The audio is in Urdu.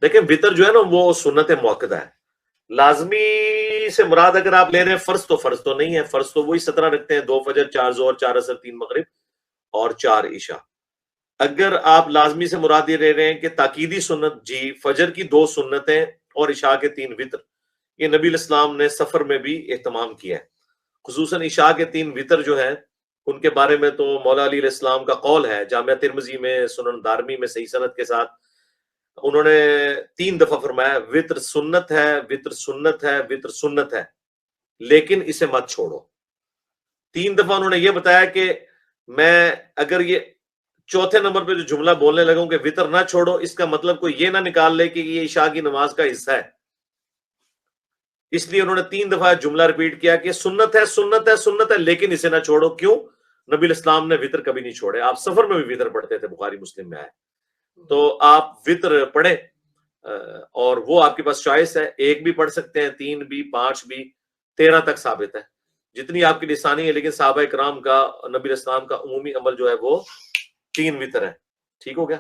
دیکھیں وطر جو ہے نا وہ سنت موقدہ ہے. لازمی سے مراد اگر آپ لے رہے ہیں فرض تو نہیں ہے. فرض تو وہی 17 رکھتے ہیں، 2 فجر 4 ظہر 4 عصر 3 مغرب اور 4 عشاء. اگر آپ لازمی سے مراد یہ لے رہے ہیں کہ تاکیدی سنت، جی فجر کی 2 سنتیں اور عشاء کے 3 وطر، یہ نبی الاسلام نے سفر میں بھی اہتمام کیا ہے. خصوصاً عشاء کے 3 وطر جو ہیں ان کے بارے میں تو مولا علی علیہ السلام کا قول ہے، جامعہ ترمذی میں، سنن دارمی میں صحیح سند کے ساتھ انہوں نے 3 دفعہ فرمایا وطر سنت ہے، وطر سنت ہے، وطر سنت ہے، لیکن اسے مت چھوڑو. 3 دفعہ انہوں نے یہ بتایا کہ میں اگر یہ چوتھے نمبر پہ جو جملہ بولنے لگا ہوں کہ وطر نہ چھوڑو، اس کا مطلب کوئی یہ نہ نکال لے کہ یہ عشاء کی نماز کا حصہ ہے. اس لیے انہوں نے 3 دفعہ جملہ ریپیٹ کیا کہ سنت ہے سنت ہے سنت ہے لیکن اسے نہ چھوڑو. کیوں؟ نبی الاسلام نے وطر کبھی نہیں چھوڑے. آپ سفر میں بھی وطر پڑھتے تھے، بخاری مسلم میں آئے. تو آپ وطر پڑھیں اور وہ آپ کے پاس چوائس ہے، 1 بھی پڑھ سکتے ہیں، 3 بھی، 5 بھی، 13 تک ثابت ہے جتنی آپ کی لسانی ہے. لیکن صحابہ کرام کا، نبی الاسلام کا عمومی عمل جو ہے وہ 3 وطر ہے. ٹھیک ہو گیا؟